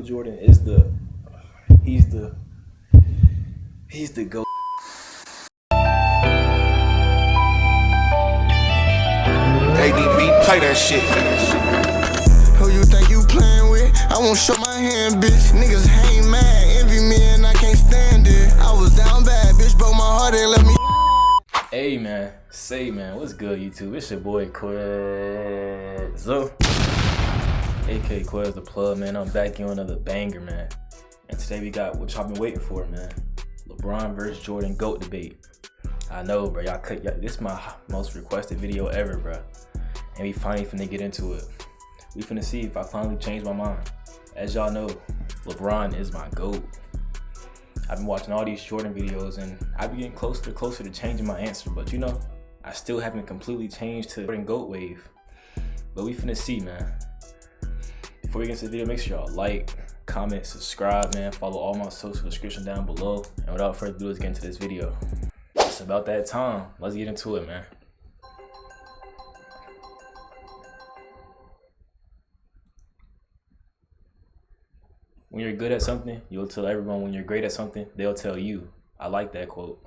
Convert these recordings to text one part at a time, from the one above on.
Michael Jordan is he's the GOAT. ADB, play that shit. Who you think you playing with? I won't show my hand, bitch. Niggas hate mad, envy me and I can't stand it. I was down bad, bitch, broke my heart and let me. Hey man, what's good YouTube? It's your boy Quez, aka Quez the Plug, man. I'm back here on another banger, man. And today we got what y'all been waiting for, man. LeBron versus Jordan GOAT debate. I know, bro. This is my most requested video ever, bro. And we finally finna get into it. We finna see if I finally change my mind. As y'all know, LeBron is my GOAT. I've been watching all these Jordan videos and I've been getting closer to changing my answer, but you know, I still haven't completely changed to Jordan GOAT wave. But we finna see, man. Before we get into the video, make sure y'all like, comment, subscribe, man. Follow all my social description down below. And without further ado, let's get into this video. It's about that time. Let's get into it, man. When you're good at something, you'll tell everyone. When you're great at something, they'll tell you. I like that quote.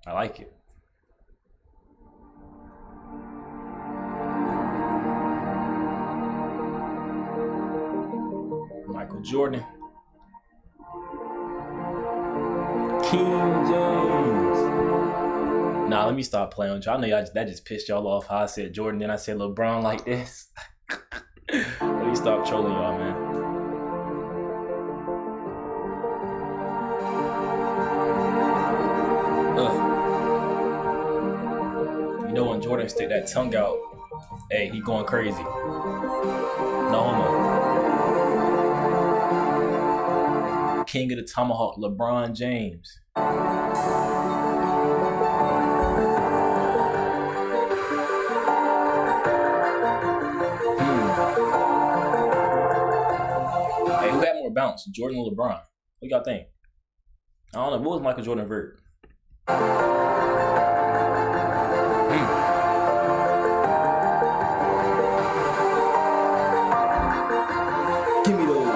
I like it. Michael Jordan. King James. Nah, let me stop playing with y'all. I know y'all that just pissed y'all off how I said Jordan, then I said LeBron like this. Let me stop trolling y'all, man. You know when Jordan stick that tongue out, hey, he going crazy. No homo. King of the Tomahawk, LeBron James. Hey, who had more bounce, Jordan or LeBron? What y'all think? I don't know. What was Michael Jordan vert? Give me those.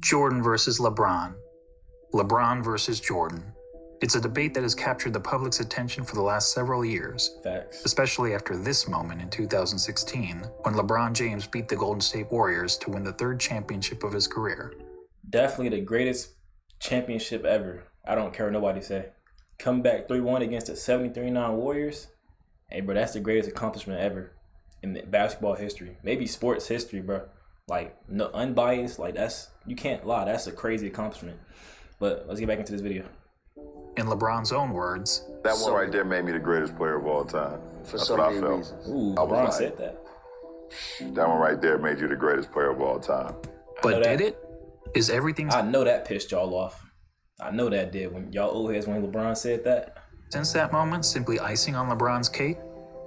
Jordan versus LeBron. LeBron versus Jordan. It's a debate that has captured the public's attention for the last several years. Facts. Especially after this moment in 2016, when LeBron James beat the Golden State Warriors to win the third championship of his career. Definitely the greatest championship ever. I don't care what nobody say. Come back 3-1 against the 73-9 Warriors. Hey, bro, that's the greatest accomplishment ever in basketball history. Maybe sports history, bro. Like, no, unbiased, like you can't lie. That's a crazy accomplishment. But let's get back into this video. In LeBron's own words, that one right there made me the greatest player of all time. That's what I felt. Reasons. Ooh, LeBron said that. That one right there made you the greatest player of all time. But did it? Is everything... I know that pissed y'all off. I know that did. When y'all old heads, when LeBron said that. Since that moment, simply icing on LeBron's cake?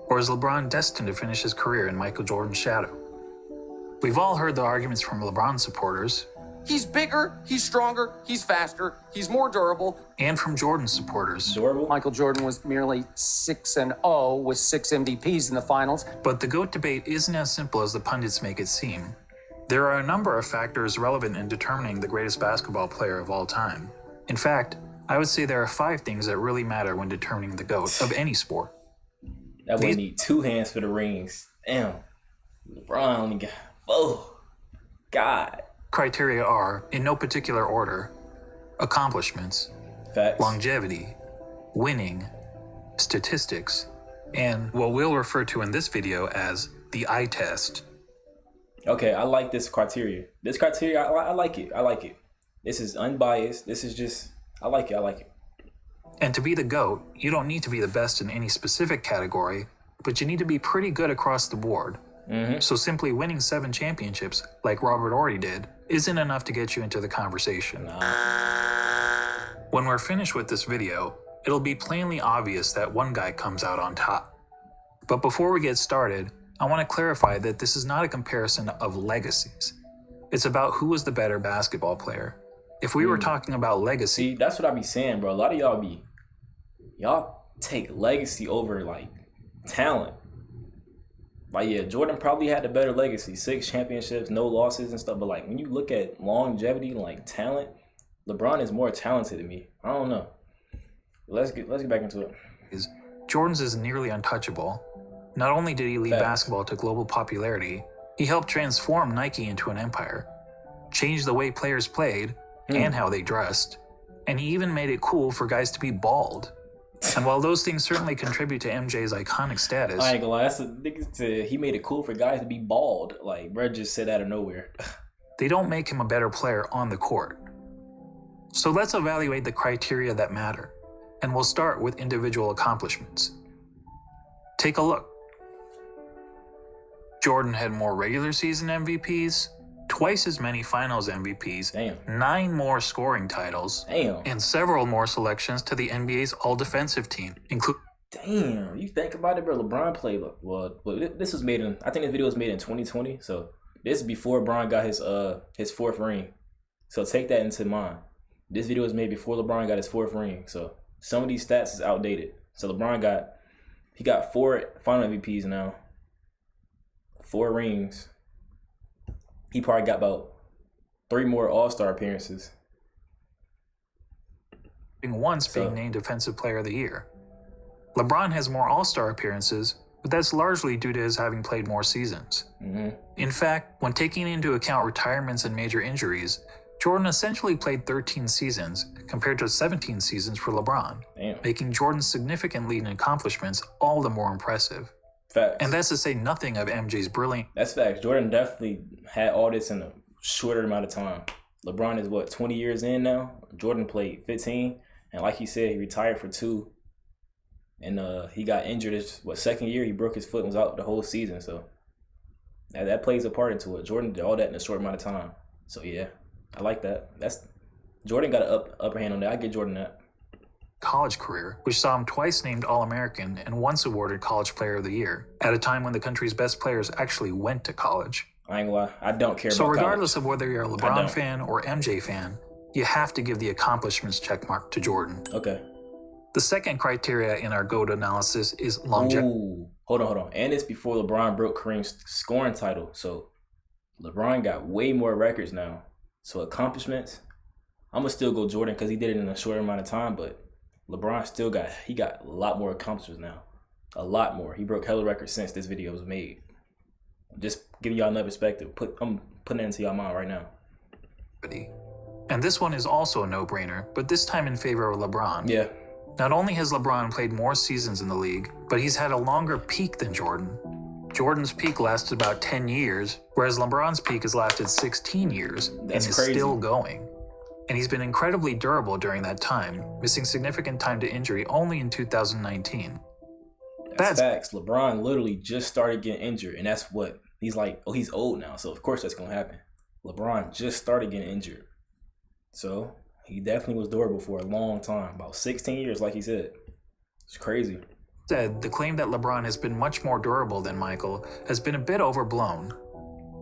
Or is LeBron destined to finish his career in Michael Jordan's shadow? We've all heard the arguments from LeBron supporters. He's bigger, he's stronger, he's faster, he's more durable. And from Jordan supporters. Durable? Michael Jordan was merely 6-0 with 6 MVPs in the finals. But the GOAT debate isn't as simple as the pundits make it seem. There are a number of factors relevant in determining the greatest basketball player of all time. In fact, I would say there are 5 things that really matter when determining the GOAT of any sport. That would need 2 hands for the rings. Damn. LeBron only got 4. God. Criteria are, in no particular order, accomplishments, facts, longevity, winning, statistics, and what we'll refer to in this video as the eye test. Okay, I like this criteria. This criteria, I like it. I like it. This is unbiased. This is just, I like it. I like it. And to be the GOAT, you don't need to be the best in any specific category, but you need to be pretty good across the board. So simply winning 7 championships, like Robert Horry did, isn't enough to get you into the conversation. When we're finished with this video, it'll be plainly obvious that one guy comes out on top. But before we get started, I want to clarify that this is not a comparison of legacies. It's about who was the better basketball player. If we were talking about legacy... See, that's what I be saying, bro. A lot of y'all take legacy over, like, talent. Like, yeah, Jordan probably had the better legacy. 6 championships, no losses and stuff. But, like, when you look at longevity and, like, talent, LeBron is more talented than me. I don't know. Let's get back into it. Jordan's is nearly untouchable. Not only did he lead basketball to global popularity, he helped transform Nike into an empire, changed the way players played and how they dressed, and he even made it cool for guys to be bald. And while those things certainly contribute to MJ's iconic status, I ain't gonna lie, that's the nigga he made it cool for guys to be bald. Like, bro just said out of nowhere. they don't make him a better player on the court. So let's evaluate the criteria that matter, and we'll start with individual accomplishments. Take a look. Jordan had more regular season MVPs, twice as many finals MVPs, 9 more scoring titles, and several more selections to the NBA's all-defensive team, including... Damn, you think about it, bro. LeBron played... Well, this was made in... I think this video was made in 2020, so this is before LeBron got his 4th ring. So take that into mind. This video was made before LeBron got his 4th ring, so some of these stats is outdated. So LeBron got 4 final MVPs now, 4 rings. He probably got about 3 more All-Star appearances. Once being named Defensive Player of the Year. LeBron has more All-Star appearances, but that's largely due to his having played more seasons. In fact, when taking into account retirements and major injuries, Jordan essentially played 13 seasons compared to 17 seasons for LeBron, making Jordan's significant lead in accomplishments all the more impressive. Facts. And that's to say nothing of MJ's brilliant... That's facts. Jordan definitely had all this in a shorter amount of time. LeBron is, 20 years in now? Jordan played 15. And like he said, he retired for 2. And he got injured his, 2nd year? He broke his foot and was out the whole season. So that plays a part into it. Jordan did all that in a short amount of time. So, yeah, I like that. Jordan got an upper hand on that. I get Jordan that. College career, which saw him twice named All-American and once awarded College Player of the Year, at a time when the country's best players actually went to college. I ain't gonna lie, I don't care about college. So regardless of whether you're a LeBron fan or MJ fan, you have to give the accomplishments checkmark to Jordan. Okay. The second criteria in our GOAT analysis is longevity. Ooh, hold on. And it's before LeBron broke Kareem's scoring title. So LeBron got way more records now. So accomplishments, I'm gonna still go Jordan because he did it in a short amount of time, but LeBron still got a lot more accomplishments now. A lot more. He broke hella records since this video was made. Just giving y'all another perspective. I'm putting it into y'all mind right now. And this one is also a no-brainer, but this time in favor of LeBron. Yeah. Not only has LeBron played more seasons in the league, but he's had a longer peak than Jordan. Jordan's peak lasted about 10 years, whereas LeBron's peak has lasted 16 years and is still going. And he's been incredibly durable during that time, missing significant time to injury only in 2019. That's facts. LeBron literally just started getting injured, and that's what he's like. Oh, he's old now, so of course that's gonna happen. LeBron just started getting injured, so he definitely was durable for a long time, about 16 years, like he said. It's crazy. Said the claim that LeBron has been much more durable than Michael has been a bit overblown.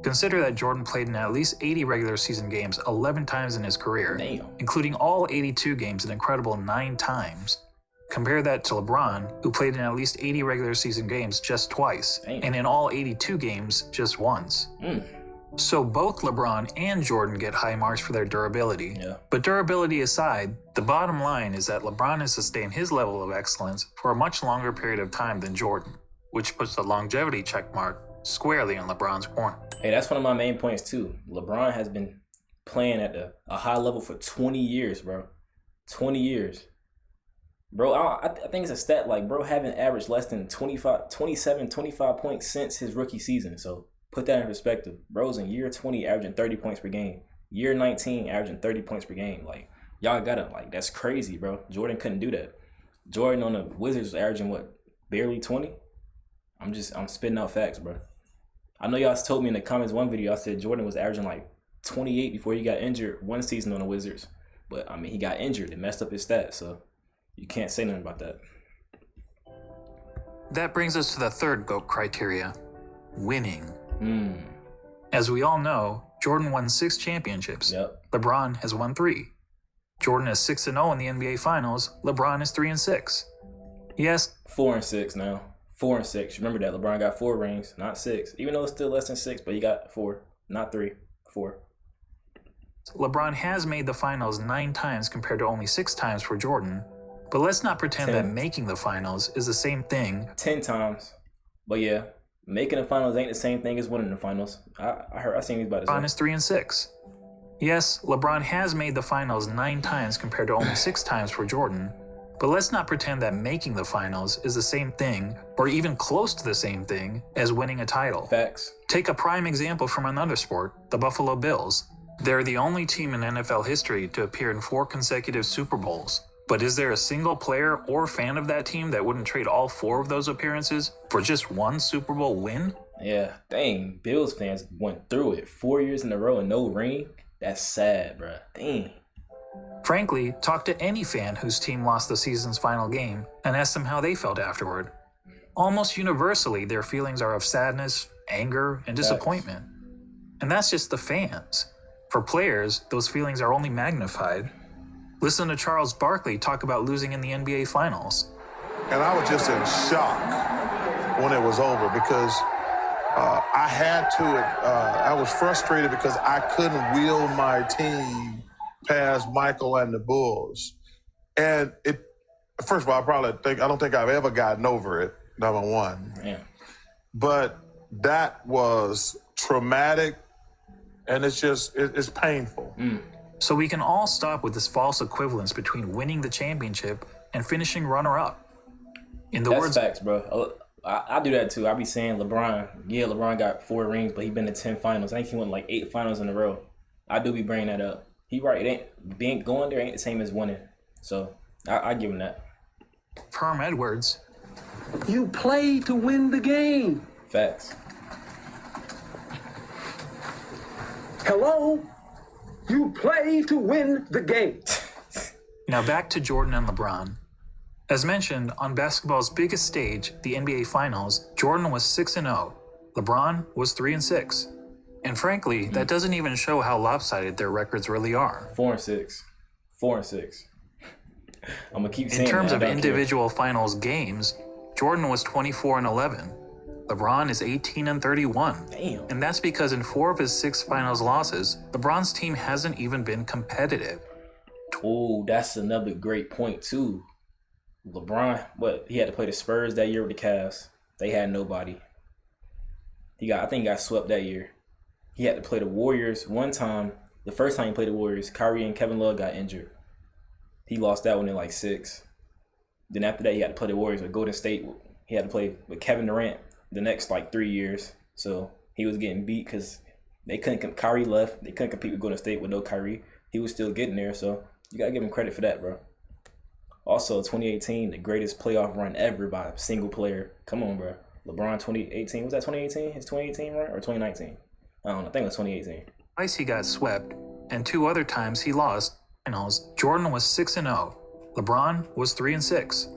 Consider that Jordan played in at least 80 regular season games 11 times in his career, including all 82 games an incredible 9 times. Compare that to LeBron, who played in at least 80 regular season games just twice, and in all 82 games just once. So both LeBron and Jordan get high marks for their durability. But durability aside, the bottom line is that LeBron has sustained his level of excellence for a much longer period of time than Jordan, which puts the longevity checkmark squarely in LeBron's corner. Hey, that's one of my main points too. LeBron has been playing at a high level for 20 years, bro. 20 years. Bro, I think it's a stat like, bro, haven't averaged less than 25 points since his rookie season. So put that in perspective. Bro's in year 20 averaging 30 points per game. Year 19 averaging 30 points per game. Like, y'all gotta, that's crazy, bro. Jordan couldn't do that. Jordan on the Wizards was averaging, barely 20? I'm spitting out facts, bro. I know y'all told me in the comments one video, I said Jordan was averaging 28 before he got injured one season on the Wizards. But, I mean, he got injured. It messed up his stats, so you can't say nothing about that. That brings us to the third GOAT criteria, winning. As we all know, Jordan won 6 championships. Yep. LeBron has won 3. Jordan is 6-0 in the NBA Finals. LeBron is 3-6. Yes, 4-6 now. 4-6. Remember that LeBron got 4 rings, not 6. Even though it's still less than 6, but he got 4, not 3. 4. LeBron has made the finals 9 times compared to only 6 times for Jordan. But let's not pretend 10. that making the finals is the same thing. 10 times. But yeah, making the finals ain't the same thing as winning the finals. I seen these about LeBron is 3-6. Yes, LeBron has made the finals 9 times compared to only 6 times for Jordan. But let's not pretend that making the finals is the same thing, or even close to the same thing, as winning a title. Facts. Take a prime example from another sport, the Buffalo Bills. They're the only team in NFL history to appear in 4 consecutive Super Bowls. But is there a single player or fan of that team that wouldn't trade all 4 of those appearances for just 1 Super Bowl win? Yeah, dang. Bills fans went through it 4 years in a row and no ring. That's sad, bruh. Dang. Frankly, talk to any fan whose team lost the season's final game and ask them how they felt afterward. Almost universally, their feelings are of sadness, anger, and disappointment. And that's just the fans. For players, those feelings are only magnified. Listen to Charles Barkley talk about losing in the NBA Finals. And I was just in shock when it was over because I was frustrated because I couldn't wheel my team past Michael and the Bulls. And first of all, I don't think I've ever gotten over it, number one. Yeah. But that was traumatic, and it's painful. So we can all stop with this false equivalence between winning the championship and finishing runner-up. In the That's words, facts, bro. I do that too. I be saying LeBron got 4 rings, but he been to 10 finals. I think he won like 8 finals in a row. I do be bringing that up. He right. It ain't going there ain't the same as winning. So I give him that. Herm Edwards. You play to win the game. Facts. Hello? You play to win the game. Now back to Jordan and LeBron. As mentioned, on basketball's biggest stage, the NBA Finals, Jordan was 6-0. LeBron was 3-6. And frankly, that doesn't even show how lopsided their records really are. 4-6. 4-6. I'm gonna keep saying In terms that. of individual finals games, Jordan was 24-11. LeBron is 18-31. Damn. And that's because in 4 of his 6 finals losses, LeBron's team hasn't even been competitive. Oh, that's another great point too. LeBron, he had to play the Spurs that year with the Cavs. They had nobody. I think he got swept that year. He had to play the Warriors one time. The first time he played the Warriors, Kyrie and Kevin Love got injured. He lost that one in like 6. Then after that, he had to play the Warriors with Golden State. He had to play with Kevin Durant the next like 3 years. So he was getting beat because they couldn't. Kyrie left. They couldn't compete with Golden State with no Kyrie. He was still getting there. So you gotta give him credit for that, bro. Also, 2018, the greatest playoff run ever by a single player. Come on, bro. LeBron 2018. Was that 2018? His 2018 run or 2019? I don't know. I think it was 2018. Twice he got swept, and 2 other times he lost. Finals, Jordan was 6-0. LeBron was 3-6.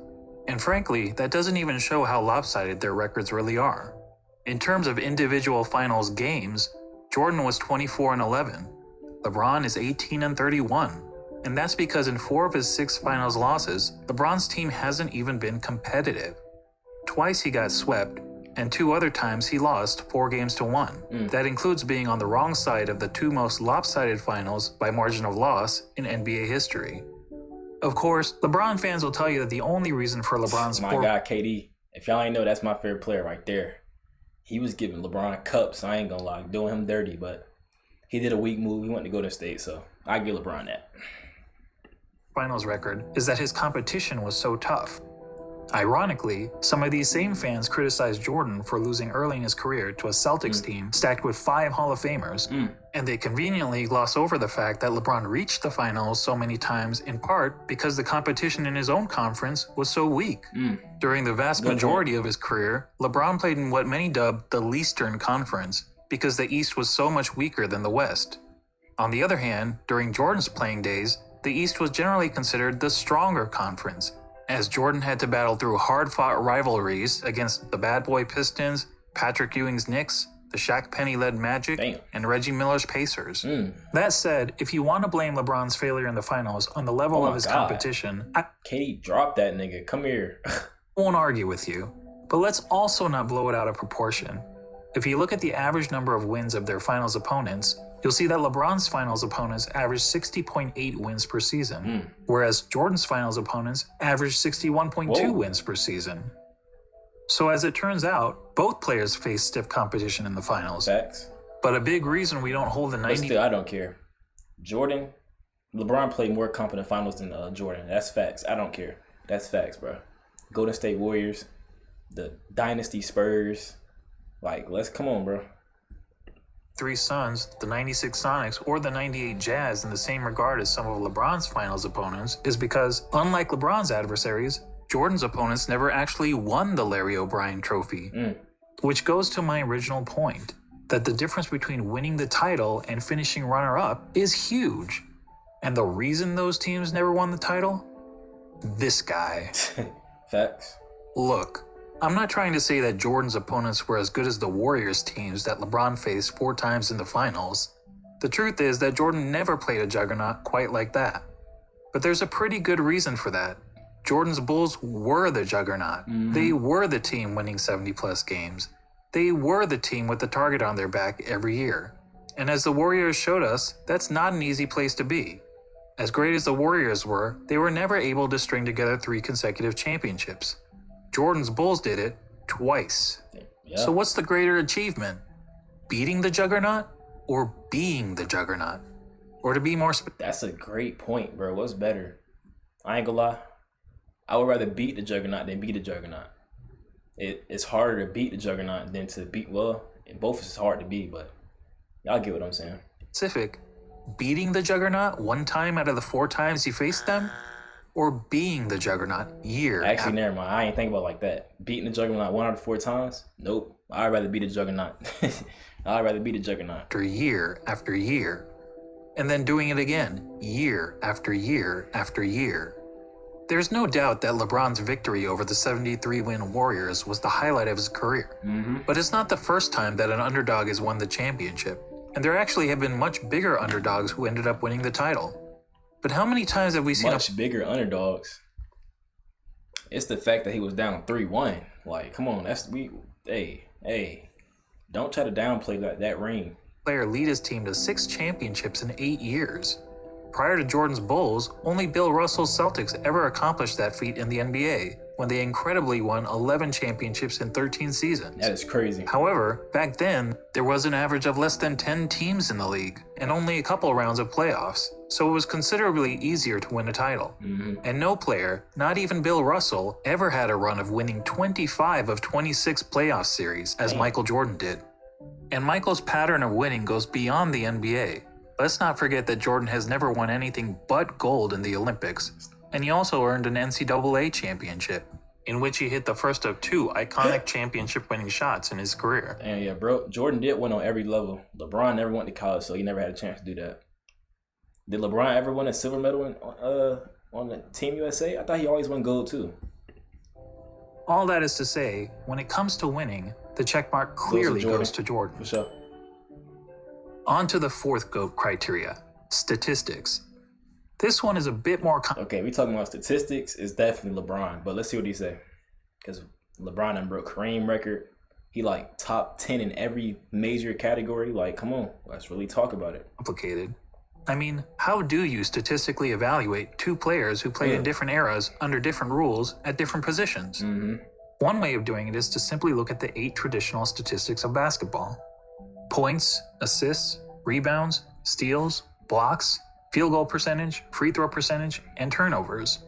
And frankly, that doesn't even show how lopsided their records really are. In terms of individual finals games, Jordan was 24-11. LeBron is 18-31. And that's because in 4 of his 6 finals losses, LeBron's team hasn't even been competitive. Twice he got swept, and 2 other times he lost 4-1. That includes being on the wrong side of the 2 most lopsided finals by margin of loss in NBA history. Of course, LeBron fans will tell you that the only reason for LeBron's My guy, KD. If y'all ain't know, that's my favorite player right there. He was giving LeBron cups. I ain't gonna lie, doing him dirty, but he did a weak move. He went to Golden State, so I give LeBron that. Finals record is that his competition was so tough. Ironically, some of these same fans criticized Jordan for losing early in his career to a Celtics team stacked with 5 Hall of Famers, and they conveniently gloss over the fact that LeBron reached the finals so many times in part because the competition in his own conference was so weak. During the vast majority of his career, LeBron played in what many dubbed the Leastern Conference because the East was so much weaker than the West. On the other hand, during Jordan's playing days, the East was generally considered the stronger conference, as Jordan had to battle through hard-fought rivalries against the Bad Boy Pistons, Patrick Ewing's Knicks, the Shaq Penny-led Magic, Damn. and Reggie Miller's Pacers. That said, if you want to blame LeBron's failure in the finals on the level Oh of my his God. competition, I KD, drop that nigga. Come here. won't argue with you. But let's also not blow it out of proportion. If you look at the average number of wins of their finals opponents, you'll see that LeBron's finals opponents averaged 60.8 wins per season, whereas Jordan's finals opponents averaged 61.2 Whoa. wins per season. So as it turns out, both players face stiff competition in the finals. Facts. But a big reason we don't hold the But 90... still, I don't care. LeBron played more competent finals than Jordan. That's facts. I don't care. That's facts, bro. Golden State Warriors, the Dynasty Spurs. Like, come on, bro. Three Suns, the 96 Sonics, or the 98 Jazz in the same regard as some of LeBron's finals opponents is because, unlike LeBron's adversaries, Jordan's opponents never actually won the Larry O'Brien Trophy. Which goes to my original point, that the difference between winning the title and finishing runner-up is huge. And the reason those teams never won the title? This guy. Facts. Look, I'm not trying to say that Jordan's opponents were as good as the Warriors teams that LeBron faced 4 times in the finals. The truth is that Jordan never played a juggernaut quite like that. But there's a pretty good reason for that. Jordan's Bulls were the juggernaut. They were the team winning 70-plus games. They were the team with the target on their back every year. And as the Warriors showed us, that's not an easy place to be. As great as the Warriors were, they were never able to string together 3 consecutive championships. Jordan's Bulls did it twice. Yeah. So what's the greater achievement? Beating the juggernaut or being the juggernaut? Or to be more That's a great point, bro. What's better? I ain't gonna lie. I would rather beat the juggernaut than be the juggernaut. It's harder to beat the juggernaut than to beat, both is hard to beat, but y'all get what I'm saying. specific, beating the juggernaut 1 time out of the 4 times you faced them? Or being the juggernaut year Actually, never mind. I ain't think about it like that. Beating the juggernaut 1 out of 4 times? Nope. I'd rather beat the juggernaut. I'd rather beat the juggernaut. after year after year, and then doing it again, year after year after year. There's no doubt that LeBron's victory over the 73-win Warriors was the highlight of his career. But it's not the first time that an underdog has won the championship, and there actually have been much bigger underdogs who ended up winning the title. But how many times have we seen Much bigger underdogs. It's the fact that he was down 3-1. Like, come on, hey, don't try to downplay that ring. player lead his team to 6 championships in 8 years? Prior to Jordan's Bulls, only Bill Russell's Celtics ever accomplished that feat in the NBA, when they incredibly won 11 championships in 13 seasons. That is crazy. However, back then, there was an average of less than 10 teams in the league, and only a couple rounds of playoffs, so it was considerably easier to win a title. And no player, not even Bill Russell, ever had a run of winning 25 of 26 playoff series, as Michael Jordan did. And Michael's pattern of winning goes beyond the NBA. Let's not forget that Jordan has never won anything but gold in the Olympics, and he also earned an NCAA championship, in which he hit the first of 2 iconic championship-winning shots in his career. And yeah, bro, Jordan did win on every level. LeBron never went to college, so he never had a chance to do that. Did LeBron ever win a silver medal on the Team USA? I thought he always won gold too. All that is to say, when it comes to winning, the checkmark clearly Jordan. goes to Jordan. For sure. On to the 4th GOAT criteria, statistics. This one is a bit more Okay, we talking about statistics. It's definitely LeBron, but let's see what he say. Because LeBron done broke Kareem record. He like top 10 in every major category. Like, come on, let's really talk about it. complicated. I mean, how do you statistically evaluate 2 players who played in different eras under different rules at different positions? One way of doing it is to simply look at the 8 traditional statistics of basketball. Points, assists, rebounds, steals, blocks, field goal percentage, free throw percentage, and turnovers.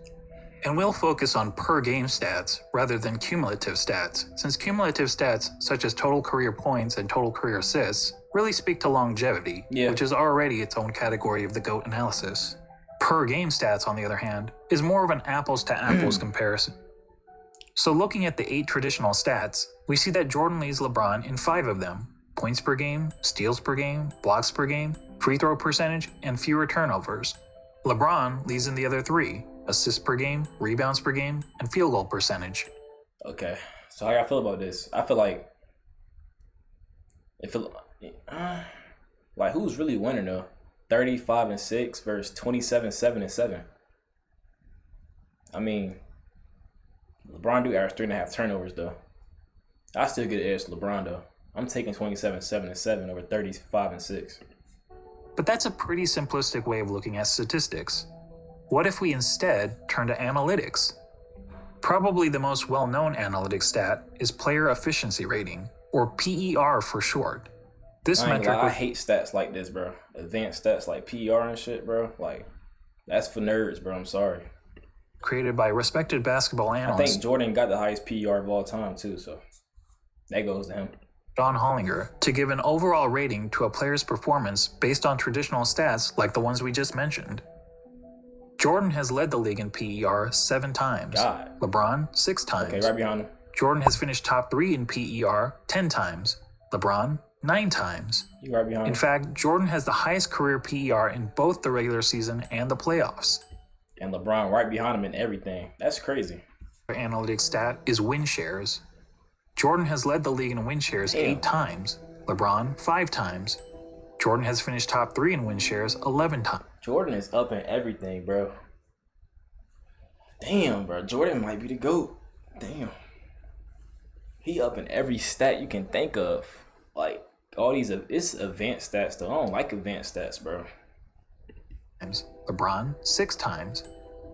And we'll focus on per game stats rather than cumulative stats, since cumulative stats such as total career points and total career assists really speak to longevity, which is already its own category of the GOAT analysis. Per game stats, on the other hand, is more of an apples to apples comparison. So looking at the 8 traditional stats, we see that Jordan leads LeBron in 5 of them: points per game, steals per game, blocks per game, free throw percentage, and fewer turnovers. LeBron leads in the other 3: assists per game, rebounds per game, and field goal percentage. Okay, so how y'all feel about this? I feel like If it, like who's really winning though? 35-6 versus 27-7-7. I mean, LeBron do average 3.5 turnovers though. I still get an edge to LeBron though. I'm taking 27-7-7 over 35-6. But that's a pretty simplistic way of looking at statistics. What if we instead turn to analytics? Probably the most well-known analytic stat is player efficiency rating, or PER for short. This metric I hate stats like this, bro. Advanced stats like PER and shit, bro. Like, that's for nerds, bro. I'm sorry. Created by respected basketball I analyst think Jordan got the highest PER of all time, too, so that goes to him. John Hollinger to give an overall rating to a player's performance based on traditional stats like the ones we just mentioned. Jordan has led the league in PER 7 times. God. LeBron 6 times. Okay, right behind him. Jordan has finished top 3 in PER 10 times. LeBron 9 times. You right behind him. In fact, Jordan has the highest career PER in both the regular season and the playoffs. And LeBron right behind him in everything. That's crazy. Our analytics stat is win shares. Jordan has led the league in win shares 8 times. LeBron 5 times. Jordan has finished top 3 in win shares 11 times. Jordan is up in everything, bro. Damn, bro. Jordan might be the GOAT. Damn. He up in every stat you can think of. Like, all these, it's advanced stats, though. I don't like advanced stats, bro. LeBron 6 times.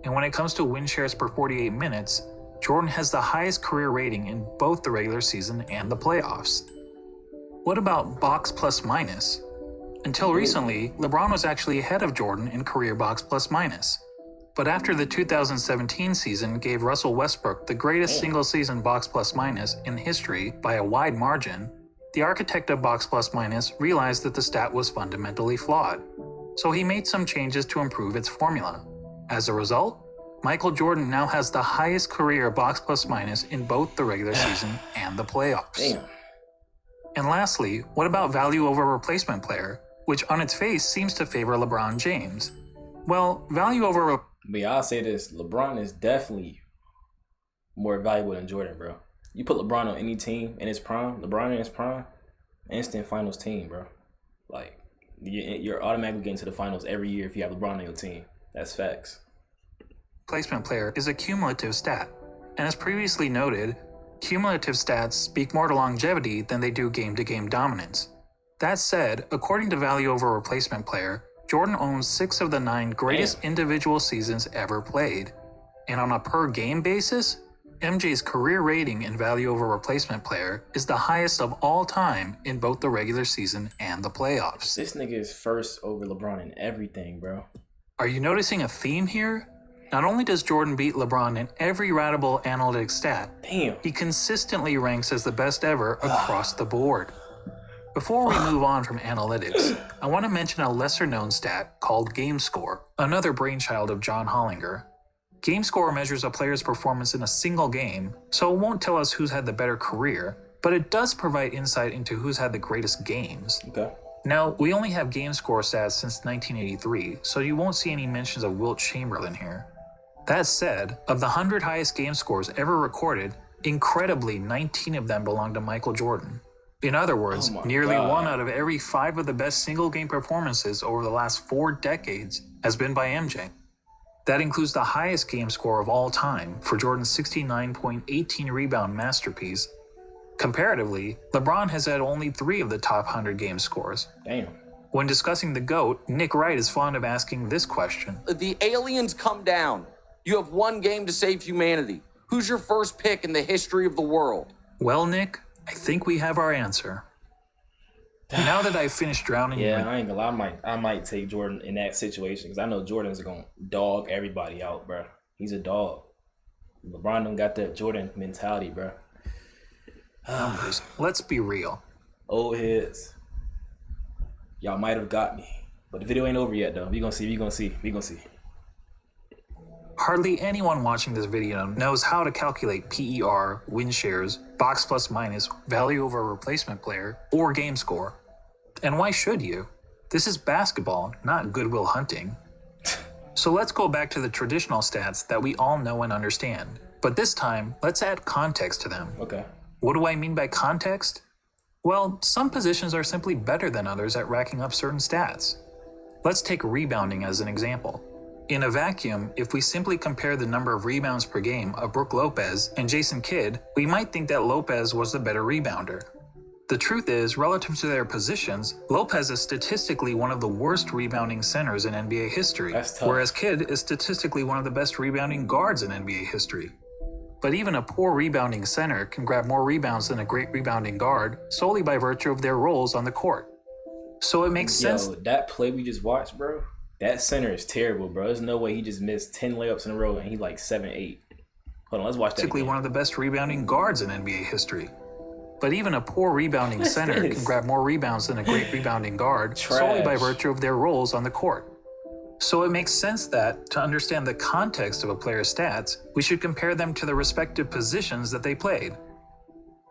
And when it comes to win shares per 48 minutes, Jordan has the highest career rating in both the regular season and the playoffs. What about box plus minus? Until recently, LeBron was actually ahead of Jordan in career box plus minus. But after the 2017 season gave Russell Westbrook the greatest single-season box plus minus in history by a wide margin, the architect of box plus minus realized that the stat was fundamentally flawed. So he made some changes to improve its formula. As a result, Michael Jordan now has the highest career box plus minus in both the regular season and the playoffs. Damn. And lastly, what about value over replacement player, which on its face seems to favor LeBron James? Well, value over... But yeah, I'll say this. LeBron is definitely more valuable than Jordan, bro. You put LeBron on any team in his prime, LeBron in his prime, instant finals team, bro. Like, you're automatically getting to the finals every year if you have LeBron on your team. That's facts. Replacement player is a cumulative stat. And as previously noted, cumulative stats speak more to longevity than they do game-to-game dominance. That said, according to value over replacement player, Jordan owns 6 of the 9 greatest individual seasons ever played. And on a per-game basis, MJ's career rating in value over replacement player is the highest of all time in both the regular season and the playoffs. This nigga is first over LeBron in everything, bro. Are you noticing a theme here? Not only does Jordan beat LeBron in every ratable analytics stat, Damn. he consistently ranks as the best ever across the board. Before we move on from analytics, I want to mention a lesser-known stat called game score, another brainchild of John Hollinger. Game score measures a player's performance in a single game, so it won't tell us who's had the better career, but it does provide insight into who's had the greatest games. Okay. Now, we only have game score stats since 1983, so you won't see any mentions of Wilt Chamberlain here. That said, of the 100 highest game scores ever recorded, incredibly 19 of them belong to Michael Jordan. In other words, nearly 1 out of every 5 of the best single-game performances over the last 4 decades has been by MJ. That includes the highest game score of all time for Jordan's 69.18 rebound masterpiece. Comparatively, LeBron has had only 3 of the top 100 game scores. Damn. When discussing the GOAT, Nick Wright is fond of asking this question. The aliens come down. You have 1 game to save humanity. Who's your first pick in the history of the world? Well, Nick, I think we have our answer. Now that I've finished drowning you I ain't gonna lie. I might take Jordan in that situation because I know Jordan's gonna dog everybody out, bro. He's a dog. LeBron don't got that Jordan mentality, bro. numbers, let's be real. Old heads. Y'all might have got me. But the video ain't over yet, though. We gonna see. Hardly anyone watching this video knows how to calculate PER, win shares, box plus minus, value over replacement player, or game score. And why should you? This is basketball, not Goodwill Hunting. So let's go back to the traditional stats that we all know and understand. But this time, let's add context to them. Okay. What do I mean by context? Well, some positions are simply better than others at racking up certain stats. Let's take rebounding as an example. In a vacuum, if we simply compare the number of rebounds per game of Brook Lopez and Jason Kidd, we might think that Lopez was the better rebounder. The truth is, relative to their positions, Lopez is statistically one of the worst rebounding centers in NBA history, whereas Kidd is statistically one of the best rebounding guards in NBA history. But even a poor rebounding center can grab more rebounds than a great rebounding guard solely by virtue of their roles on the court. So it makes sense. Yo, that play we just watched, bro, that center is terrible, bro. There's no way he just missed 10 layups in a row and he like 7-8. Hold on, let's watch that Basically again. one of the best rebounding guards in NBA history. But even a poor rebounding center can grab more rebounds than a great rebounding guard solely by virtue of their roles on the court. So it makes sense that, to understand the context of a player's stats, we should compare them to the respective positions that they played.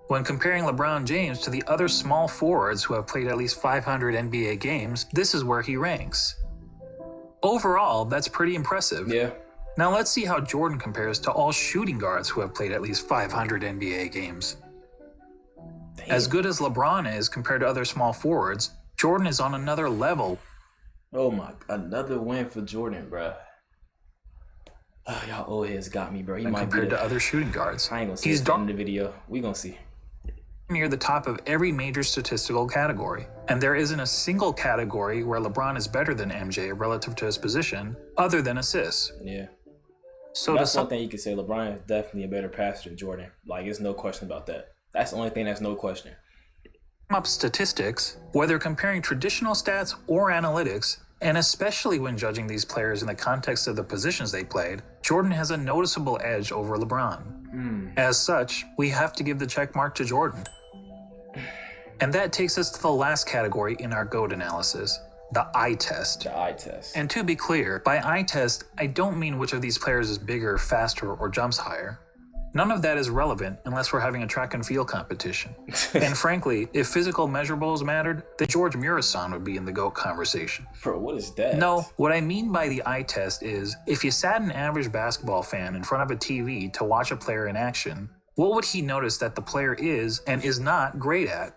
When comparing LeBron James to the other small forwards who have played at least 500 NBA games, this is where he ranks. Overall, that's pretty impressive. Yeah. Now let's see how Jordan compares to all shooting guards who have played at least 500 NBA games. Damn. As good as LeBron is compared to other small forwards, Jordan is on another level. Oh my, another win for Jordan, bro. Oh, y'all old heads got me, bro. He might compared be to other shooting guards. I ain't gonna see He's it in the video. We gonna see. Near the top of every major statistical category. And there isn't a single category where LeBron is better than MJ relative to his position, other than assists. Yeah. So that's one thing you can say. LeBron is definitely a better passer than Jordan. Like, there's no question about that. That's the only thing that's no question. Up statistics, whether comparing traditional stats or analytics, and especially when judging these players in the context of the positions they played, Jordan has a noticeable edge over LeBron. As such, we have to give the check mark to Jordan. And that takes us to the last category in our GOAT analysis, the eye test. The eye test. And to be clear, by eye test, I don't mean which of these players is bigger, faster, or jumps higher. None of that is relevant unless we're having a track and field competition. And frankly, if physical measurables mattered, then George Murasan would be in the GOAT conversation. Bro, what is that? No, what I mean by the eye test is, if you sat an average basketball fan in front of a TV to watch a player in action, what would he notice that the player is and is not great at?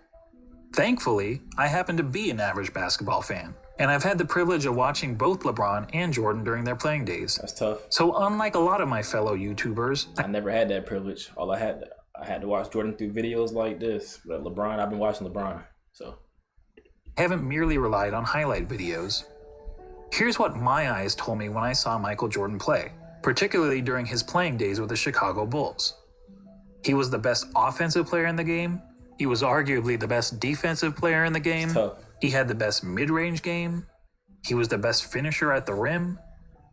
Thankfully, I happen to be an average basketball fan, and I've had the privilege of watching both LeBron and Jordan during their playing days. That's tough. So unlike a lot of my fellow YouTubers, I never had that privilege. I had to watch Jordan through videos like this. But LeBron, I've been watching LeBron. So I haven't merely relied on highlight videos. Here's what my eyes told me when I saw Michael Jordan play, particularly during his playing days with the Chicago Bulls. He was the best offensive player in the game. He was arguably the best defensive player in the game. tough. He had the best mid-range game. He was the best finisher at the rim.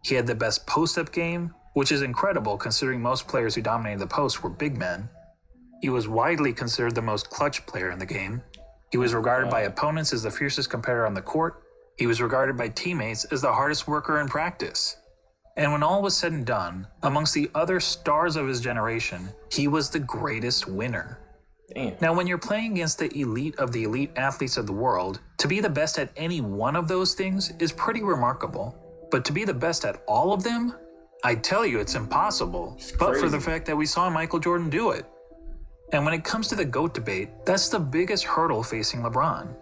He had the best post-up game, which is incredible considering most players who dominated the post were big men. He was widely considered the most clutch player in the game. He was regarded by opponents as the fiercest competitor on the court. He was regarded by teammates as the hardest worker in practice. And when all was said and done, amongst the other stars of his generation, he was the greatest winner. Damn. Now, when you're playing against the elite athletes of the world, to be the best at any one of those things is pretty remarkable. But to be the best at all of them? I tell you, it's impossible. But for the fact that we saw Michael Jordan do it. And when it comes to the GOAT debate, that's the biggest hurdle facing LeBron.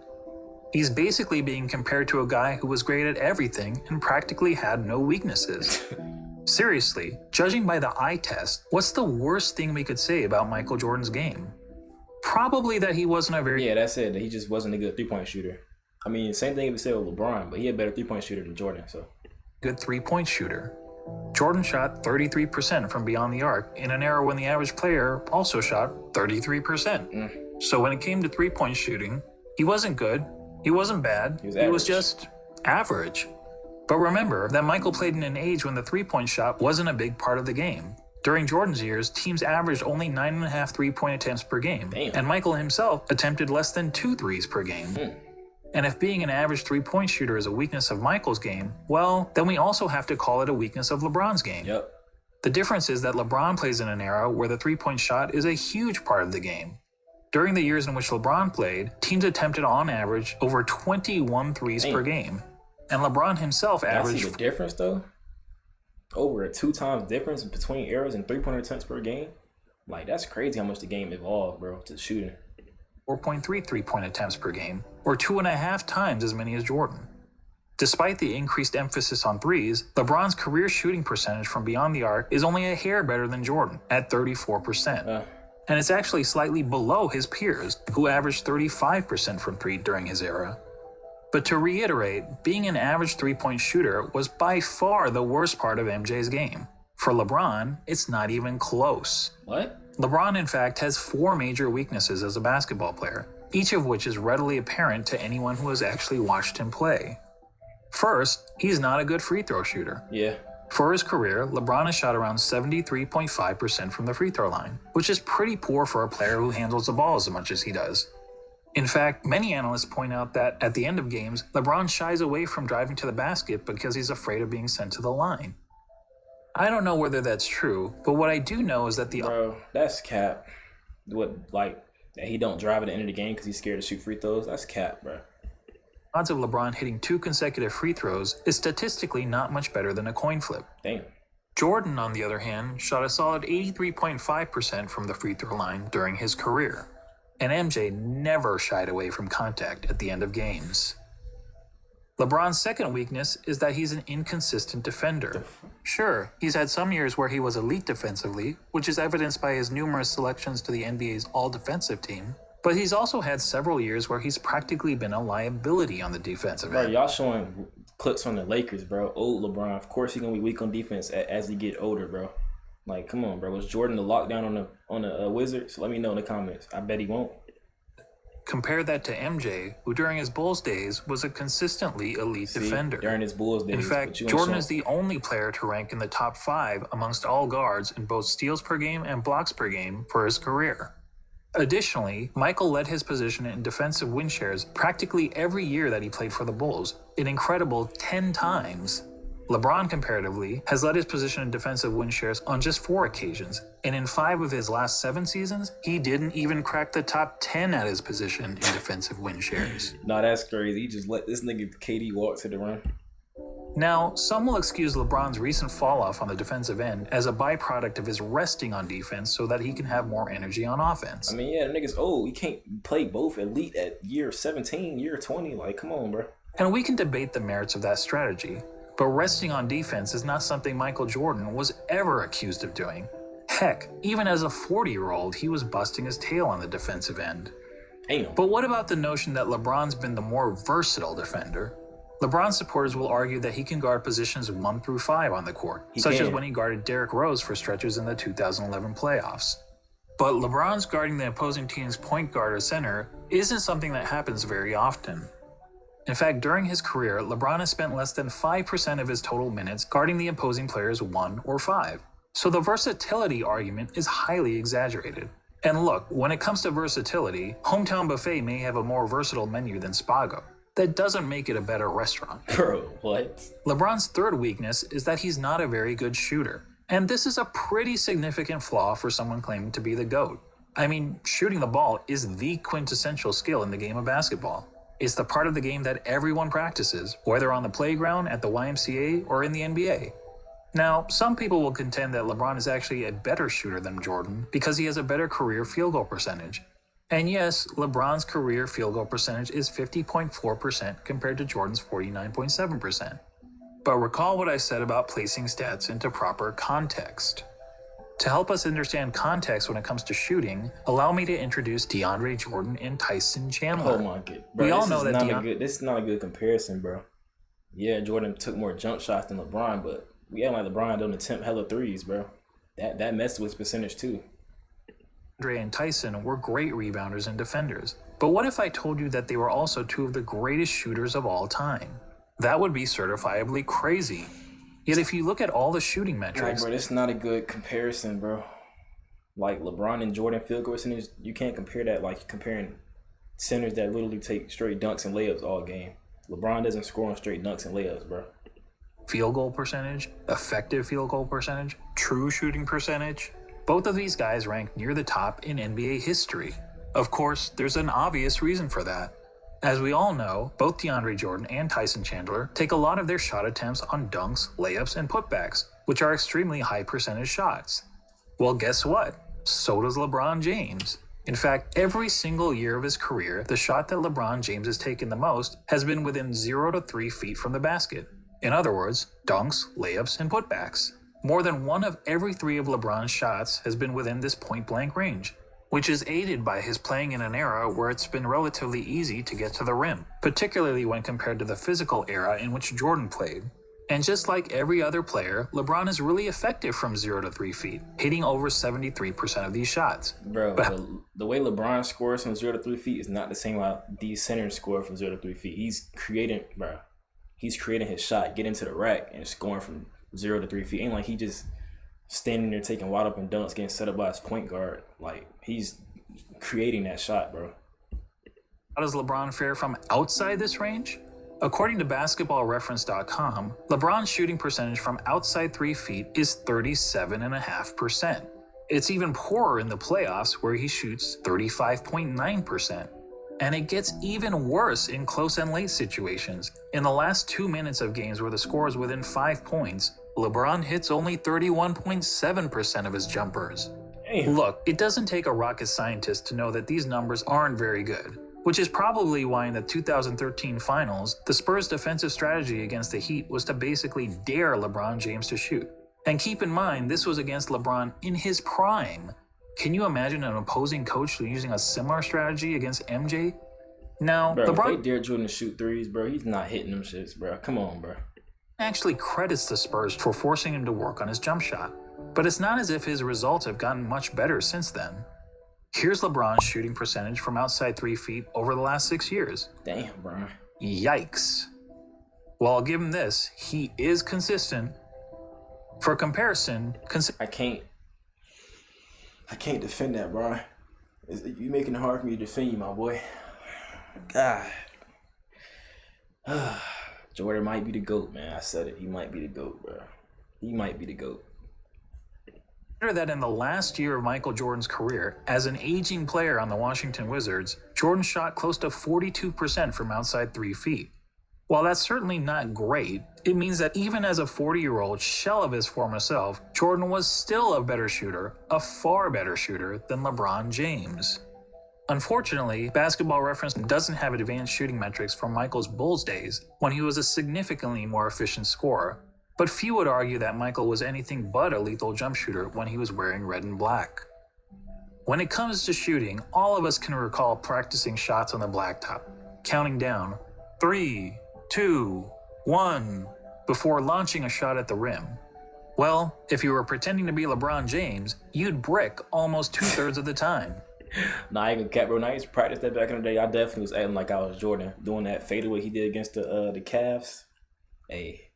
He's basically being compared to a guy who was great at everything and practically had no weaknesses. Seriously, judging by the eye test, what's the worst thing we could say about Michael Jordan's game? Probably that he wasn't a very... Yeah, that's it. He just wasn't a good three-point shooter. I mean, same thing if you said with LeBron, but he had a better three-point shooter than Jordan, so... good three-point shooter. Jordan shot 33% from beyond the arc in an era when the average player also shot 33%. So when it came to three-point shooting, he wasn't good, he wasn't bad, he was just average. But remember that Michael played in an age when the three-point shot wasn't a big part of the game. During Jordan's years, teams averaged only 9.5 three-point attempts per game, and Michael himself attempted less than 2 threes per game. And if being an average three-point shooter is a weakness of Michael's game, well, then we also have to call it a weakness of LeBron's game. Yep. The difference is that LeBron plays in an era where the three-point shot is a huge part of the game. During the years in which LeBron played, teams attempted on average over 21 threes per game, and LeBron himself averaged... See the difference, though? Over a 2 times difference between errors and three-pointer attempts per game? Like, that's crazy how much the game evolved, bro, to shooting. 4.3 three-point attempts per game, or 2.5 times as many as Jordan. Despite the increased emphasis on threes, LeBron's career shooting percentage from beyond the arc is only a hair better than Jordan, at 34%. And it's actually slightly below his peers, who averaged 35% from three during his era. But to reiterate, being an average three-point shooter was by far the worst part of MJ's game. For LeBron, it's not even close. What? LeBron, in fact, has 4 major weaknesses as a basketball player, each of which is readily apparent to anyone who has actually watched him play. First, he's not a good free throw shooter. Yeah. For his career, LeBron has shot around 73.5% from the free throw line, which is pretty poor for a player who handles the ball as much as he does. In fact, many analysts point out that at the end of games, LeBron shies away from driving to the basket because he's afraid of being sent to the line. I don't know whether that's true, but what I do know is that Bro, that's cap. That he don't drive at the end of the game because he's scared to shoot free throws? That's cap, bro. odds of LeBron hitting 2 consecutive free throws is statistically not much better than a coin flip. Damn. Jordan, on the other hand, shot a solid 83.5% from the free throw line during his career, and MJ never shied away from contact at the end of games. LeBron's second weakness is that he's an inconsistent defender. Sure, he's had some years where he was elite defensively, which is evidenced by his numerous selections to the NBA's all-defensive team, but he's also had several years where he's practically been a liability on the defensive end. Bro, y'all showing clips from the Lakers, bro. Old LeBron. Of course he's going to be weak on defense as he get older, bro. Like, come on, bro. Was Jordan the lockdown on the Wizards? Let me know in the comments. I bet he won't. Compare that to MJ, who during his Bulls days was a consistently elite defender. During his Bulls days. In fact, Jordan is the only player to rank in the top 5 amongst all guards in both steals per game and blocks per game for his career. Additionally, Michael led his position in defensive win shares practically every year that he played for the Bulls, an incredible 10 times. LeBron, comparatively, has led his position in defensive win shares on just 4 occasions, and in 5 of his last 7 seasons, he didn't even crack the top 10 at his position in defensive win shares. Nah, that's crazy. He just let this nigga KD walk to the rim. Now, some will excuse LeBron's recent fall-off on the defensive end as a byproduct of his resting on defense so that he can have more energy on offense. I mean, yeah, the nigga's old. He can't play both elite at year 17, year 20. Like, come on, bro. And we can debate the merits of that strategy, but resting on defense is not something Michael Jordan was ever accused of doing. Heck, even as a 40-year-old, he was busting his tail on the defensive end. Damn. But what about the notion that LeBron's been the more versatile defender? LeBron supporters will argue that he can guard positions 1 through 5 on the court, such as when he guarded Derrick Rose for stretches in the 2011 playoffs. But LeBron's guarding the opposing team's point guard or center isn't something that happens very often. In fact, during his career, LeBron has spent less than 5% of his total minutes guarding the opposing players 1 or 5. So the versatility argument is highly exaggerated. And look, when it comes to versatility, Hometown Buffet may have a more versatile menu than Spago. That doesn't make it a better restaurant. Bro, what? LeBron's third weakness is that he's not a very good shooter. And this is a pretty significant flaw for someone claiming to be the GOAT. I mean, shooting the ball is the quintessential skill in the game of basketball. It's the part of the game that everyone practices, whether on the playground, at the YMCA, or in the NBA. Now, some people will contend that LeBron is actually a better shooter than Jordan because he has a better career field goal percentage. And yes, LeBron's career field goal percentage is 50.4% compared to Jordan's 49.7%. But recall what I said about placing stats into proper context. To help us understand context when it comes to shooting, allow me to introduce DeAndre Jordan and Tyson Chandler. Oh my god. Bro, we all know that this is not a good comparison, bro. Yeah, Jordan took more jump shots than LeBron, but we act like LeBron don't attempt hella threes, bro. That messed with percentage too. Andre and Tyson were great rebounders and defenders. But what if I told you that they were also 2 of the greatest shooters of all time? That would be certifiably crazy. Yet if you look at all the shooting metrics... Nah, bro, that's not a good comparison, bro. Like LeBron and Jordan field goal percentage, you can't compare that like comparing centers that literally take straight dunks and layups all game. LeBron doesn't score on straight dunks and layups, bro. Field goal percentage, effective field goal percentage, true shooting percentage... Both of these guys rank near the top in NBA history. Of course, there's an obvious reason for that. As we all know, both DeAndre Jordan and Tyson Chandler take a lot of their shot attempts on dunks, layups, and putbacks, which are extremely high percentage shots. Well, guess what? So does LeBron James. In fact, every single year of his career, the shot that LeBron James has taken the most has been within 0 to 3 feet from the basket. In other words, dunks, layups, and putbacks. More than 1 of every 3 of LeBron's shots has been within this point-blank range, which is aided by his playing in an era where it's been relatively easy to get to the rim, particularly when compared to the physical era in which Jordan played. And just like every other player, LeBron is really effective from 0 to 3 feet, hitting over 73% of these shots. Bro, the way LeBron scores from 0 to 3 feet is not the same way these centers score from 0 to 3 feet. He's creating his shot, getting to the rack, and scoring from 0 to 3 feet. Ain't like he just standing there taking wide open dunks, getting set up by his point guard. Like, he's creating that shot, bro. How does LeBron fare from outside this range? According to basketballreference.com, LeBron's shooting percentage from outside 3 feet is 37.5%. It's even poorer in the playoffs, where he shoots 35.9%. And it gets even worse in close and late situations. In the last 2 minutes of games where the score is within 5 points, LeBron hits only 31.7% of his jumpers. Damn. Look, it doesn't take a rocket scientist to know that these numbers aren't very good, which is probably why in the 2013 finals, the Spurs' defensive strategy against the Heat was to basically dare LeBron James to shoot. And keep in mind, this was against LeBron in his prime. Can you imagine an opposing coach using a similar strategy against MJ? Now, Bro, LeBron if they dare Jordan to shoot threes, bro, he's not hitting them shits, bro. Come on, bro. actually credits the Spurs for forcing him to work on his jump shot. But it's not as if his results have gotten much better since then. Here's LeBron's shooting percentage from outside 3 feet over the last 6 years. Damn, bro. Yikes. Well, I'll give him this. He is consistent. For comparison, I can't defend that, bro. You making it hard for me to defend you, my boy. God. Jordan might be the GOAT, man. I said it. He might be the GOAT, bro. He might be the GOAT. that in the last year of Michael Jordan's career, as an aging player on the Washington Wizards, Jordan shot close to 42% from outside 3 feet. While that's certainly not great, it means that even as a 40-year-old shell of his former self, Jordan was still a better shooter, a far better shooter than LeBron James. Unfortunately, Basketball Reference doesn't have advanced shooting metrics from Michael's Bulls days, when he was a significantly more efficient scorer, but few would argue that Michael was anything but a lethal jump shooter when he was wearing red and black. When it comes to shooting, all of us can recall practicing shots on the blacktop, counting down 3, 2, 1 before launching a shot at the rim. Well, if you were pretending to be LeBron James, you'd brick almost 2/3 of the time. Nah, I ain't gonna cap, bro. When I used to practice that back in the day, I definitely was acting like I was Jordan, doing that fadeaway he did against the Cavs. Hey,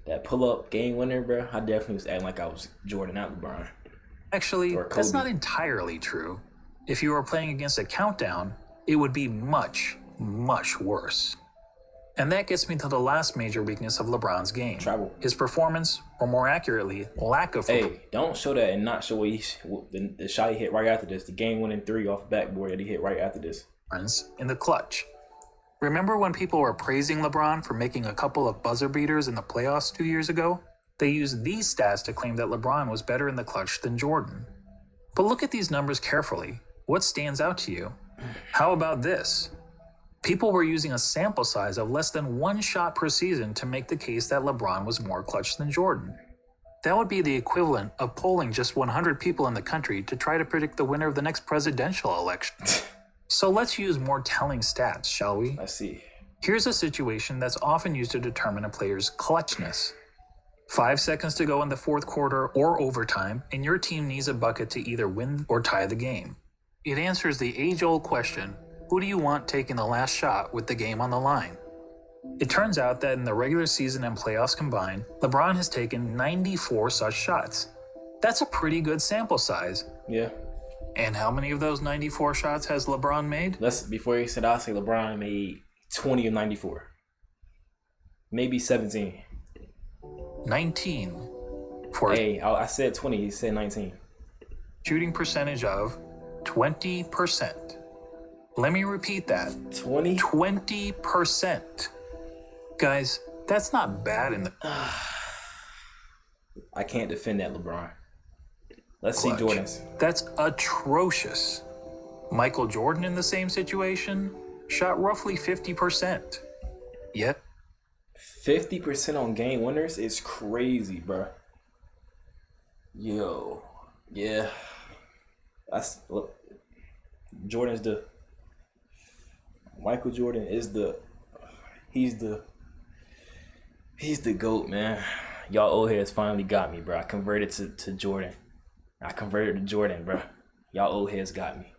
that pull-up game winner, bro. I definitely was acting like I was Jordan, not LeBron. Actually, Or Kobe. that's not entirely true. If you were playing against a countdown, it would be much, much worse. And that gets me to the last major weakness of LeBron's game. Travel. His performance, or more accurately, lack of Hey, don't show that and not show what the shot he hit right after this. The game-winning 3 off the backboard that he hit right after this. performance in the clutch. Remember when people were praising LeBron for making a couple of buzzer beaters in the playoffs 2 years ago? They used these stats to claim that LeBron was better in the clutch than Jordan. But look at these numbers carefully. What stands out to you? How about this? People were using a sample size of less than 1 shot per season to make the case that LeBron was more clutch than Jordan. That would be the equivalent of polling just 100 people in the country to try to predict the winner of the next presidential election. So let's use more telling stats, shall we? Let's see. Here's a situation that's often used to determine a player's clutchness. 5 seconds to go in the fourth quarter or overtime, and your team needs a bucket to either win or tie the game. It answers the age-old question, who do you want taking the last shot with the game on the line? It turns out that in the regular season and playoffs combined, LeBron has taken 94 such shots. That's a pretty good sample size. Yeah. And how many of those 94 shots has LeBron made? Before you said, I'll say LeBron made 20 of 94. Maybe 17. 19. For Hey, I said 20. He said 19. shooting percentage of 20%. Let me repeat that. 20? 20%. Guys, that's not bad in the I can't defend that, LeBron. Let's see clutch. Jordan's. That's atrocious. Michael Jordan in the same situation shot roughly 50%. Yet, 50% on game winners is crazy, bro. Yo, yeah. Look, Michael Jordan is he's the GOAT, man. Y'all old heads finally got me, bro. I converted to Jordan. Bro. Y'all old heads got me.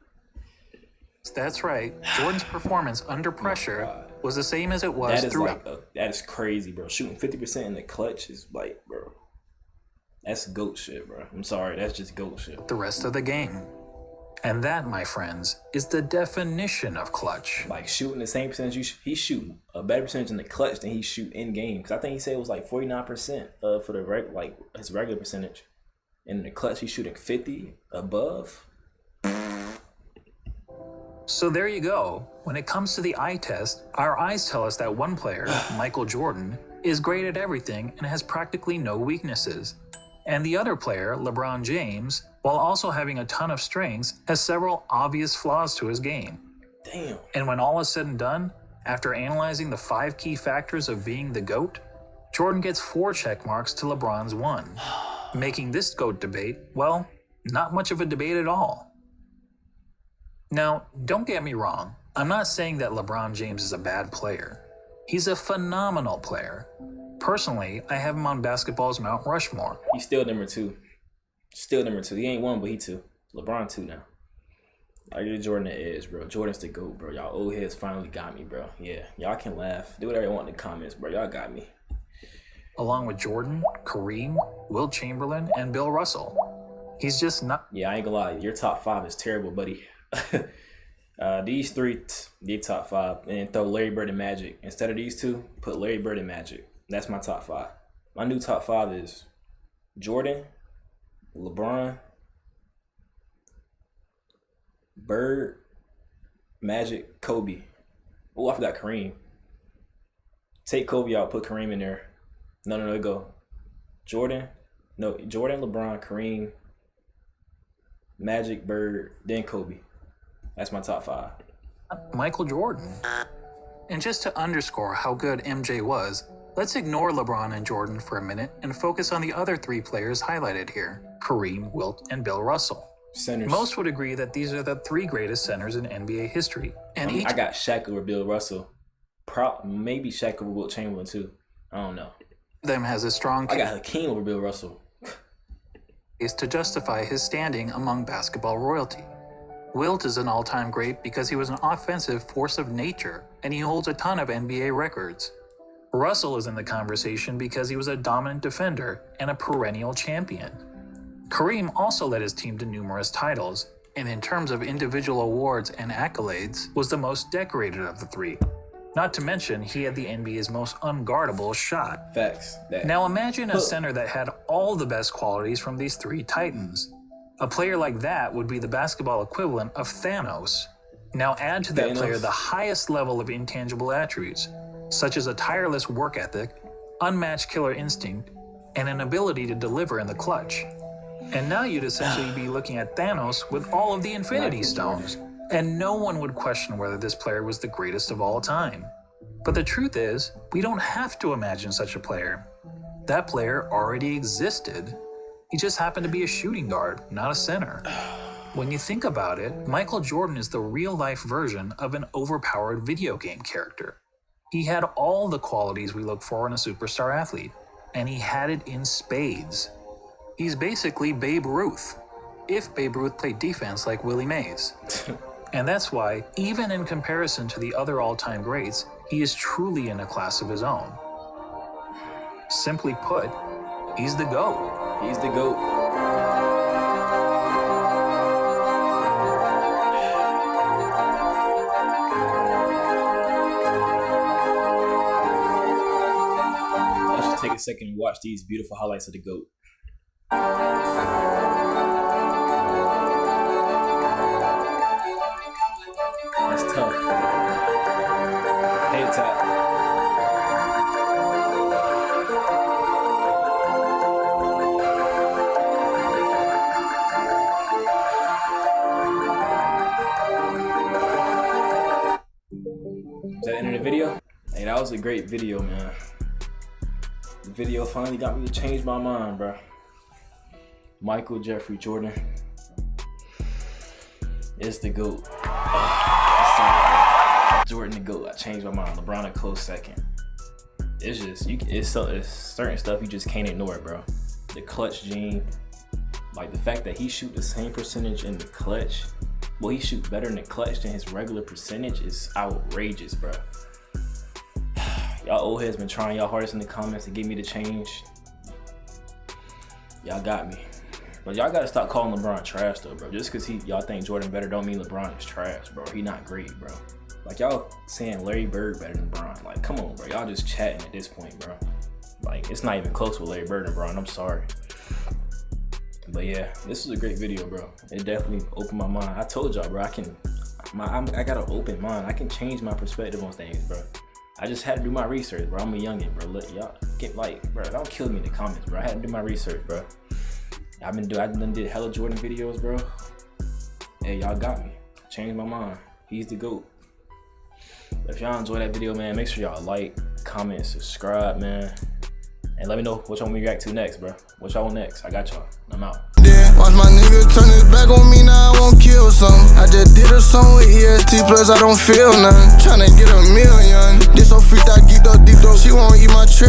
That's right. Jordan's performance under pressure was the same as it was throughout. That is crazy, bro. Shooting 50% in the clutch is like, bro. That's GOAT shit, bro. I'm sorry, that's just GOAT shit. The rest of the game. And that, my friends, is the definition of clutch. Like shooting the same percentage, he's shooting a better percentage in the clutch than he shoot in game. Because I think he said it was like 49% for the his regular percentage. In the clutch, he's shooting 50 above. So there you go. When it comes to the eye test, our eyes tell us that one player, Michael Jordan, is great at everything and has practically no weaknesses. And the other player, LeBron James, while also having a ton of strengths, has several obvious flaws to his game. Damn. And when all is said and done, after analyzing the 5 key factors of being the GOAT, Jordan gets 4 check marks to LeBron's 1, making this GOAT debate, well, not much of a debate at all. Now, don't get me wrong, I'm not saying that LeBron James is a bad player. He's a phenomenal player. Personally, I have him on basketball's Mount Rushmore. He's still number 2. Still number 2. He ain't 1, but he 2. LeBron 2 now. I give Jordan the edge, bro. Jordan's the GOAT, bro. Y'all old heads finally got me, bro. Yeah, y'all can laugh. Do whatever you want in the comments, bro. Y'all got me. Along with Jordan, Kareem, Wilt Chamberlain, and Bill Russell. He's just not... Yeah, I ain't gonna lie. Your top 5 is terrible, buddy. These 3, they top 5. And throw Larry Bird and Magic. Instead of these 2, put Larry Bird and Magic. That's my top 5. My new top 5 is Jordan, LeBron, Bird, Magic, Kobe. Oh, I forgot Kareem. Take Kobe out, put Kareem in there. No, go. Jordan, LeBron, Kareem, Magic, Bird, then Kobe. That's my top 5. Michael Jordan. And just to underscore how good MJ was, let's ignore LeBron and Jordan for a minute and focus on the other 3 players highlighted here, Kareem, Wilt, and Bill Russell. Centers. Most would agree that these are the 3 greatest centers in NBA history. And I got Shaq over Bill Russell. Maybe Shaq over Wilt Chamberlain too. I don't know. Them has a strong I got Hakeem over Bill Russell. Is to justify his standing among basketball royalty. Wilt is an all-time great because he was an offensive force of nature, and he holds a ton of NBA records. Russell is in the conversation because he was a dominant defender and a perennial champion. Kareem also led his team to numerous titles, and in terms of individual awards and accolades, was the most decorated of the 3. Not to mention, he had the NBA's most unguardable shot. Facts. Now imagine a center that had all the best qualities from these 3 titans. A player like that would be the basketball equivalent of Thanos. Now add to that player the highest level of intangible attributes, such as a tireless work ethic, unmatched killer instinct, and an ability to deliver in the clutch. And now you'd essentially be looking at Thanos with all of the Infinity Stones. And no one would question whether this player was the greatest of all time. But the truth is, we don't have to imagine such a player. That player already existed. He just happened to be a shooting guard, not a center. When you think about it, Michael Jordan is the real-life version of an overpowered video game character. He had all the qualities we look for in a superstar athlete, and he had it in spades. He's basically Babe Ruth, if Babe Ruth played defense like Willie Mays. And that's why, even in comparison to the other all-time greats, he is truly in a class of his own. Simply put, he's the GOAT. He's the GOAT. Let's just take a second and watch these beautiful highlights of the GOAT. That's tough. Head tap. was a great video, man. The video finally got me to change my mind, bro. Michael Jeffrey Jordan is the GOAT. Jordan the GOAT. I changed my mind. LeBron a close second. It's just, it's certain stuff you just can't ignore, bro. The clutch gene, like the fact that he shoot the same percentage in the clutch. Well, he shoot better in the clutch than his regular percentage is outrageous, bro. Y'all old heads been trying y'all hardest in the comments to get me to change. Y'all got me. But y'all gotta stop calling LeBron trash though, bro. Just cause y'all think Jordan better don't mean LeBron is trash, bro. He not great, bro. Like y'all saying Larry Bird better than LeBron. Like, come on, bro. Y'all just chatting at this point, bro. Like, it's not even close with Larry Bird and LeBron. I'm sorry. But yeah, this is a great video, bro. It definitely opened my mind. I told y'all, bro, I got an open mind. I can change my perspective on things, bro. I just had to do my research, bro. I'm a youngin', bro. Let y'all get like, bro, don't kill me in the comments, bro. I had to do my research, bro. I done did hella Jordan videos, bro. Hey, y'all got me. Changed my mind. He's the GOAT. If y'all enjoy that video, man, make sure y'all like, comment, subscribe, man. And let me know what y'all want me to react to next, bro. What y'all want next? I got y'all. I'm out. Yeah, watch my nigga turn his back on me, now I won't kill some. I just did a song with EST, plus I don't feel none. Tryna get a million. This so freaked, I geeked up deep though. She won't eat my trip.